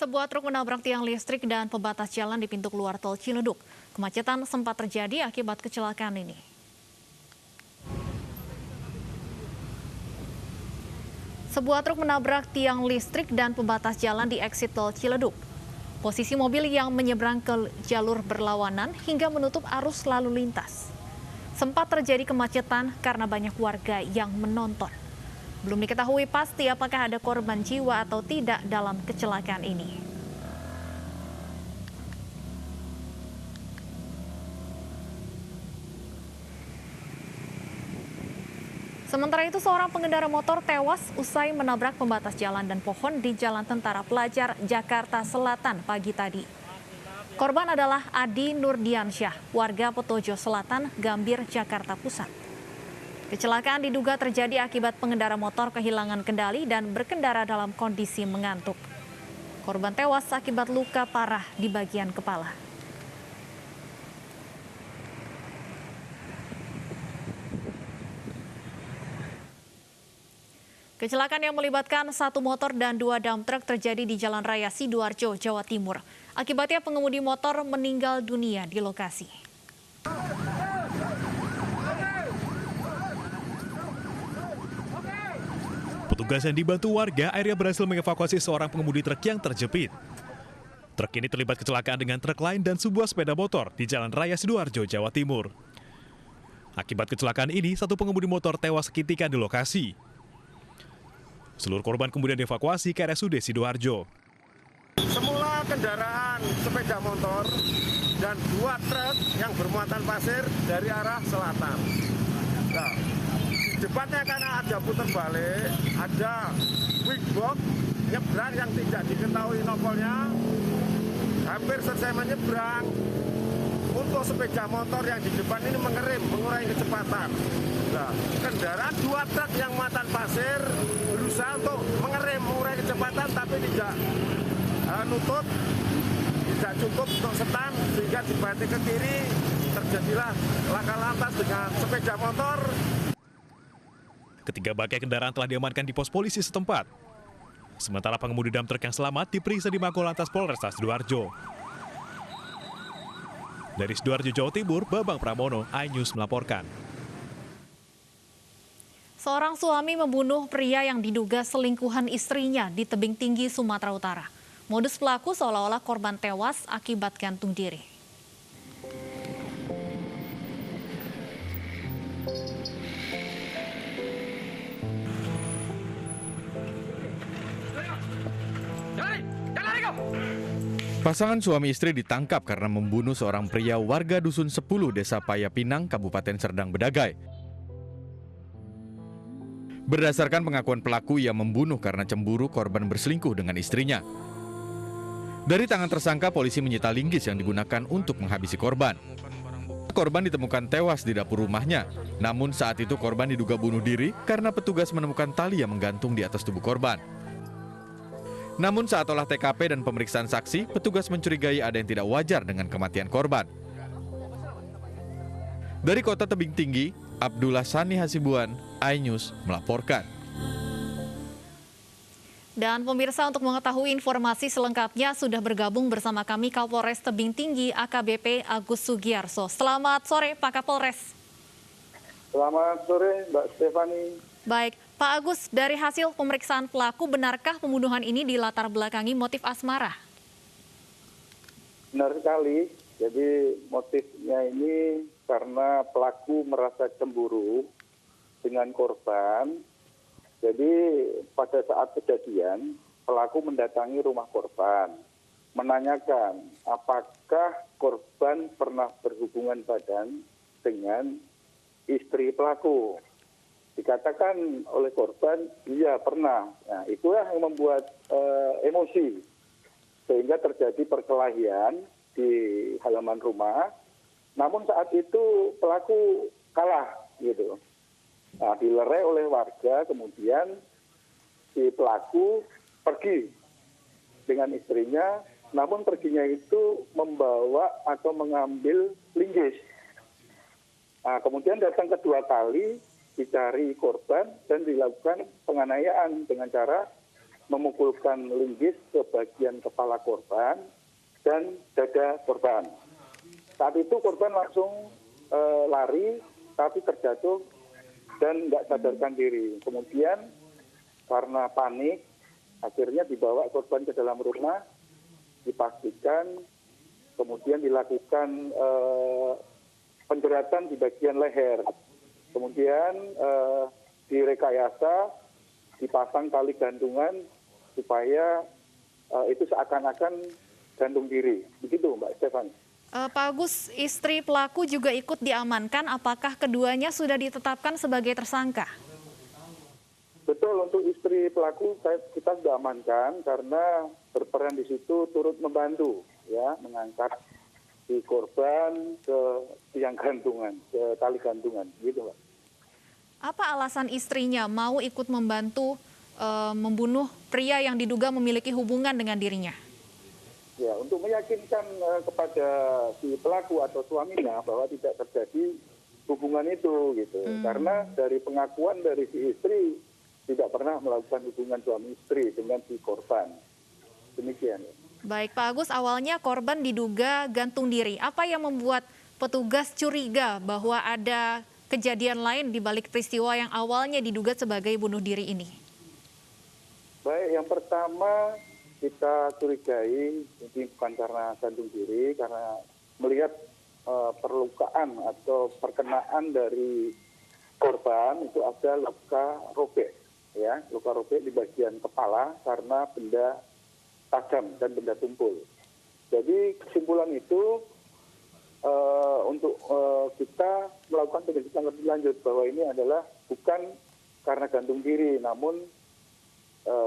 Sebuah truk menabrak tiang listrik dan pembatas jalan di pintu keluar tol Ciledug. Kemacetan sempat terjadi akibat kecelakaan ini. Sebuah truk menabrak tiang listrik dan pembatas jalan di eksit tol Ciledug. Posisi mobil yang menyeberang ke jalur berlawanan hingga menutup arus lalu lintas. Sempat terjadi kemacetan karena banyak warga yang menonton. Belum diketahui pasti apakah ada korban jiwa atau tidak dalam kecelakaan ini. Sementara itu, seorang pengendara motor tewas usai menabrak pembatas jalan dan pohon di Jalan Tentara Pelajar, Jakarta Selatan pagi tadi. Korban adalah Adi Nurdiansyah, warga Petojo Selatan, Gambir, Jakarta Pusat. Kecelakaan diduga terjadi akibat pengendara motor kehilangan kendali dan berkendara dalam kondisi mengantuk. Korban tewas akibat luka parah di bagian kepala. Kecelakaan yang melibatkan satu motor dan dua dump truck terjadi di Jalan Raya Sidoarjo, Jawa Timur. Akibatnya pengemudi motor meninggal dunia di lokasi. Petugas yang dibantu warga akhirnya berhasil mengevakuasi seorang pengemudi truk yang terjepit. Truk ini terlibat kecelakaan dengan truk lain dan sebuah sepeda motor di Jalan Raya Sidoarjo, Jawa Timur. Akibat kecelakaan ini, satu pengemudi motor tewas seketika di lokasi. Seluruh korban kemudian dievakuasi ke RSUD Sidoarjo. Semula kendaraan sepeda motor dan dua truk yang bermuatan pasir dari arah selatan. Nah, depannya karena ada putar balik, ada wigbox nyebrang yang tidak diketahui nomornya, hampir selesai menyeberang. Untuk sepeda motor yang di depan ini mengerem, mengurangi kecepatan. Nah, kendaraan dua truk yang muatan pasir berusaha untuk mengerem, mengurangi kecepatan, tapi tidak nutut, tidak cukup untuk setan, sehingga dibanting ke kiri, terjadilah laka lantas dengan sepeda motor. Ketiga bangkai kendaraan telah diamankan di pos polisi setempat. Sementara pengemudi dump truck yang selamat diperiksa di Makolantas Polresta Sidoarjo. Dari Sidoarjo, Jawa Timur, Babang Pramono, iNews melaporkan. Seorang suami membunuh pria yang diduga selingkuhan istrinya di Tebing Tinggi, Sumatera Utara. Modus pelaku seolah-olah korban tewas akibat gantung diri. Pasangan suami istri ditangkap karena membunuh seorang pria warga Dusun 10 Desa Payapinang, Kabupaten Serdang Bedagai. Berdasarkan pengakuan pelaku, ia membunuh karena cemburu korban berselingkuh dengan istrinya. Dari tangan tersangka, polisi menyita linggis yang digunakan untuk menghabisi korban. Korban ditemukan tewas di dapur rumahnya. Namun saat itu korban diduga bunuh diri karena petugas menemukan tali yang menggantung di atas tubuh korban. Namun saat olah TKP dan pemeriksaan saksi, petugas mencurigai ada yang tidak wajar dengan kematian korban. Dari kota Tebing Tinggi, Abdullah Sani Hasibuan, iNews melaporkan. Dan pemirsa, untuk mengetahui informasi selengkapnya sudah bergabung bersama kami Kapolres Tebing Tinggi AKBP Agus Sugiarso. Selamat sore Pak Kapolres. Selamat sore Mbak Stefani. Baik, Pak Agus, dari hasil pemeriksaan pelaku, benarkah pembunuhan ini dilatar belakangi motif asmara? Benar sekali. Jadi motifnya ini karena pelaku merasa cemburu dengan korban. Jadi pada saat kejadian, pelaku mendatangi rumah korban, menanyakan apakah korban pernah berhubungan badan dengan istri pelaku. Dikatakan oleh korban, iya pernah. Nah, itulah yang membuat emosi. Sehingga terjadi perkelahian di halaman rumah. Namun saat itu pelaku kalah gitu. Nah, dilerai oleh warga, kemudian si pelaku pergi dengan istrinya. Namun perginya itu membawa atau mengambil linggis. Nah, kemudian datang kedua kali, dicari korban dan dilakukan penganiayaan dengan cara memukulkan linggis ke bagian kepala korban dan dada korban. Saat itu korban langsung lari, tapi terjatuh dan nggak sadarkan diri. Kemudian karena panik, akhirnya dibawa korban ke dalam rumah, dipastikan, kemudian dilakukan penjeratan di bagian leher. Kemudian direkayasa, dipasang tali gantungan supaya itu seakan-akan gantung diri. Begitu Mbak Stefani. Pak Agus, istri pelaku juga ikut diamankan. Apakah keduanya sudah ditetapkan sebagai tersangka? Betul, untuk istri pelaku kita sudah amankan karena berperan di situ turut membantu ya mengangkat si korban ke tiang gantungan, ke tali gantungan, gitu Mbak. Apa alasan istrinya mau ikut membantu membunuh pria yang diduga memiliki hubungan dengan dirinya? Ya, untuk meyakinkan kepada si pelaku atau suaminya bahwa tidak terjadi hubungan itu, gitu. Karena dari pengakuan dari si istri tidak pernah melakukan hubungan suami istri dengan si korban. Demikian. Baik, Pak Agus, awalnya korban diduga gantung diri. Apa yang membuat petugas curiga bahwa ada kejadian lain di balik peristiwa yang awalnya diduga sebagai bunuh diri ini? Baik, yang pertama kita curigai ini bukan karena gantung diri, karena melihat perlukaan atau perkenaan dari korban itu ada luka robek, ya, luka robek di bagian kepala karena benda tajam dan benda tumpul. Jadi kesimpulan itu untuk kita melakukan penyelidikan lebih lanjut bahwa ini adalah bukan karena gantung diri, namun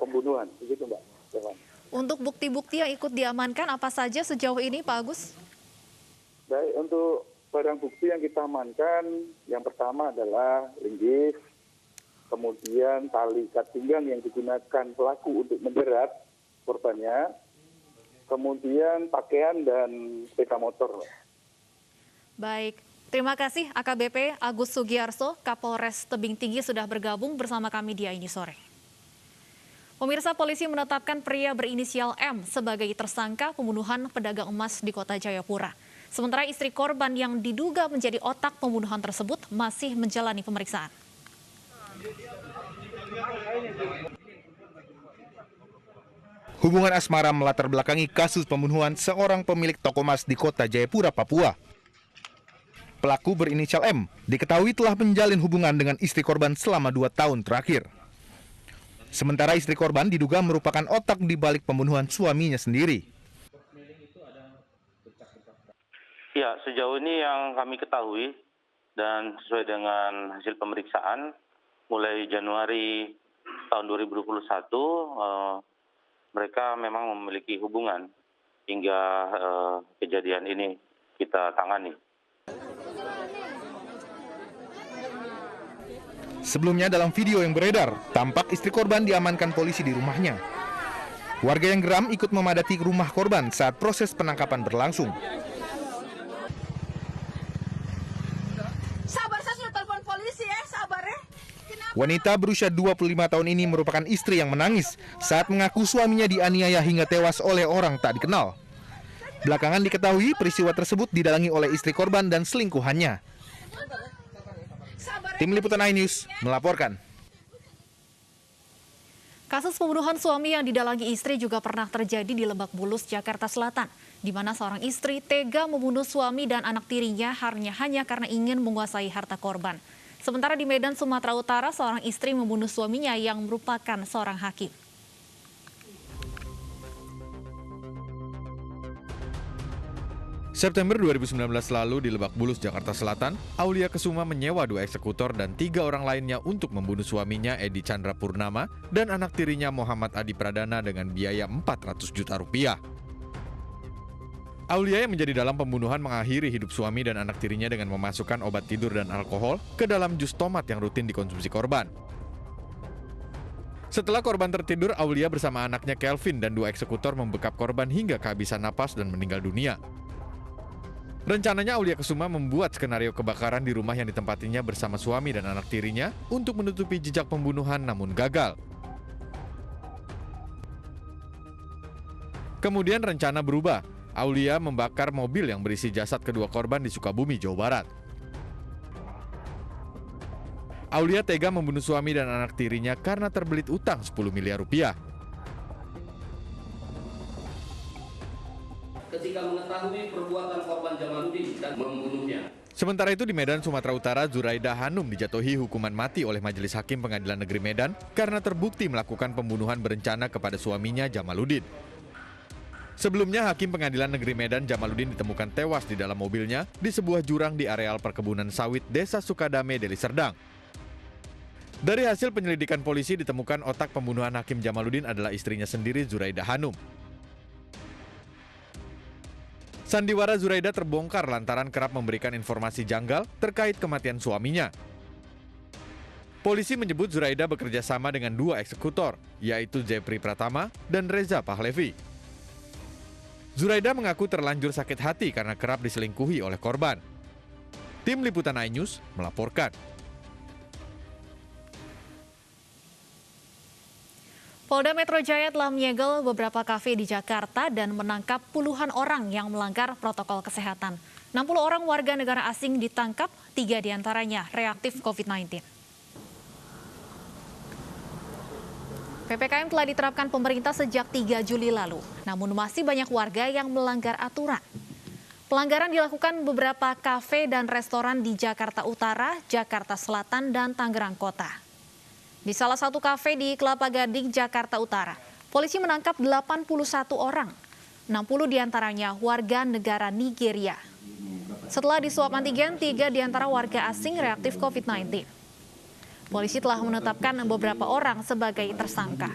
pembunuhan, begitu Mbak Stefan. Untuk bukti-bukti yang ikut diamankan apa saja sejauh ini, Pak Agus? Baik, untuk barang bukti yang kita amankan, yang pertama adalah linggis, kemudian tali ikat pinggang yang digunakan pelaku untuk menjerat korbannya, kemudian pakaian dan sepeda motor. Baik, terima kasih AKBP Agus Sugiarso, Kapolres Tebing Tinggi sudah bergabung bersama kami di ini sore. Pemirsa, polisi menetapkan pria berinisial M sebagai tersangka pembunuhan pedagang emas di Kota Jayapura. Sementara istri korban yang diduga menjadi otak pembunuhan tersebut masih menjalani pemeriksaan. Hubungan asmara melatar belakangi kasus pembunuhan seorang pemilik toko emas di Kota Jayapura, Papua. Pelaku berinisial M diketahui telah menjalin hubungan dengan istri korban selama 2 tahun terakhir. Sementara istri korban diduga merupakan otak di balik pembunuhan suaminya sendiri. Ya, sejauh ini yang kami ketahui dan sesuai dengan hasil pemeriksaan, mulai Januari tahun 2021, mereka memang memiliki hubungan hingga kejadian ini kita tangani. Sebelumnya dalam video yang beredar, tampak istri korban diamankan polisi di rumahnya. Warga yang geram ikut memadati rumah korban saat proses penangkapan berlangsung. Sabar, saya sudah telepon polisi ya, sabar ya. Wanita berusia 25 tahun ini merupakan istri yang menangis saat mengaku suaminya dianiaya hingga tewas oleh orang tak dikenal. Belakangan diketahui peristiwa tersebut didalangi oleh istri korban dan selingkuhannya. Tim Liputan iNews melaporkan. Kasus pembunuhan suami yang didalangi istri juga pernah terjadi di Lebak Bulus, Jakarta Selatan, di mana seorang istri tega membunuh suami dan anak tirinya hanya karena ingin menguasai harta korban. Sementara di Medan, Sumatera Utara, seorang istri membunuh suaminya yang merupakan seorang hakim. September 2019 lalu di Lebak Bulus, Jakarta Selatan, Aulia Kesuma menyewa 2 eksekutor dan 3 orang lainnya untuk membunuh suaminya Edi Chandra Purnama dan anak tirinya Muhammad Adi Pradana dengan biaya 400 juta rupiah. Aulia yang menjadi dalam pembunuhan mengakhiri hidup suami dan anak tirinya dengan memasukkan obat tidur dan alkohol ke dalam jus tomat yang rutin dikonsumsi korban. Setelah korban tertidur, Aulia bersama anaknya Kelvin dan 2 eksekutor membekap korban hingga kehabisan napas dan meninggal dunia. Rencananya Aulia Kesuma membuat skenario kebakaran di rumah yang ditempatinya bersama suami dan anak tirinya untuk menutupi jejak pembunuhan namun gagal. Kemudian rencana berubah. Aulia membakar mobil yang berisi jasad kedua korban di Sukabumi, Jawa Barat. Aulia tega membunuh suami dan anak tirinya karena terbelit utang 10 miliar rupiah. Ketika mengetahui perbuatan korban Jamaluddin dan membunuhnya. Sementara itu di Medan, Sumatera Utara, Zuraida Hanum dijatuhi hukuman mati oleh Majelis Hakim Pengadilan Negeri Medan karena terbukti melakukan pembunuhan berencana kepada suaminya Jamaluddin. Sebelumnya, Hakim Pengadilan Negeri Medan Jamaluddin ditemukan tewas di dalam mobilnya di sebuah jurang di areal perkebunan sawit Desa Sukadame, Deli Serdang. Dari hasil penyelidikan polisi ditemukan otak pembunuhan Hakim Jamaluddin adalah istrinya sendiri, Zuraida Hanum. Sandiwara Zuraida terbongkar lantaran kerap memberikan informasi janggal terkait kematian suaminya. Polisi menyebut Zuraida bekerja sama dengan 2 eksekutor, yaitu Jepri Pratama dan Reza Pahlevi. Zuraida mengaku terlanjur sakit hati karena kerap diselingkuhi oleh korban. Tim Liputan iNews melaporkan. Polda Metro Jaya telah menyegel beberapa kafe di Jakarta dan menangkap puluhan orang yang melanggar protokol kesehatan. 60 orang warga negara asing ditangkap, 3 diantaranya reaktif COVID-19. PPKM telah diterapkan pemerintah sejak 3 Juli lalu, namun masih banyak warga yang melanggar aturan. Pelanggaran dilakukan beberapa kafe dan restoran di Jakarta Utara, Jakarta Selatan, dan Tangerang Kota. Di salah satu kafe di Kelapa Gading, Jakarta Utara, polisi menangkap 81 orang, 60 diantaranya warga negara Nigeria. Setelah diswab antigen, 3 diantara warga asing reaktif COVID-19. Polisi telah menetapkan beberapa orang sebagai tersangka.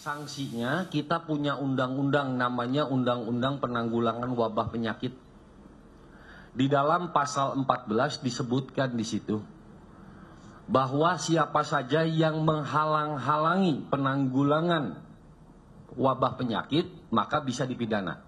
Sanksinya kita punya undang-undang namanya Undang-Undang Penanggulangan Wabah Penyakit. Di dalam pasal 14 disebutkan di situ bahwa siapa saja yang menghalang-halangi penanggulangan wabah penyakit maka bisa dipidana.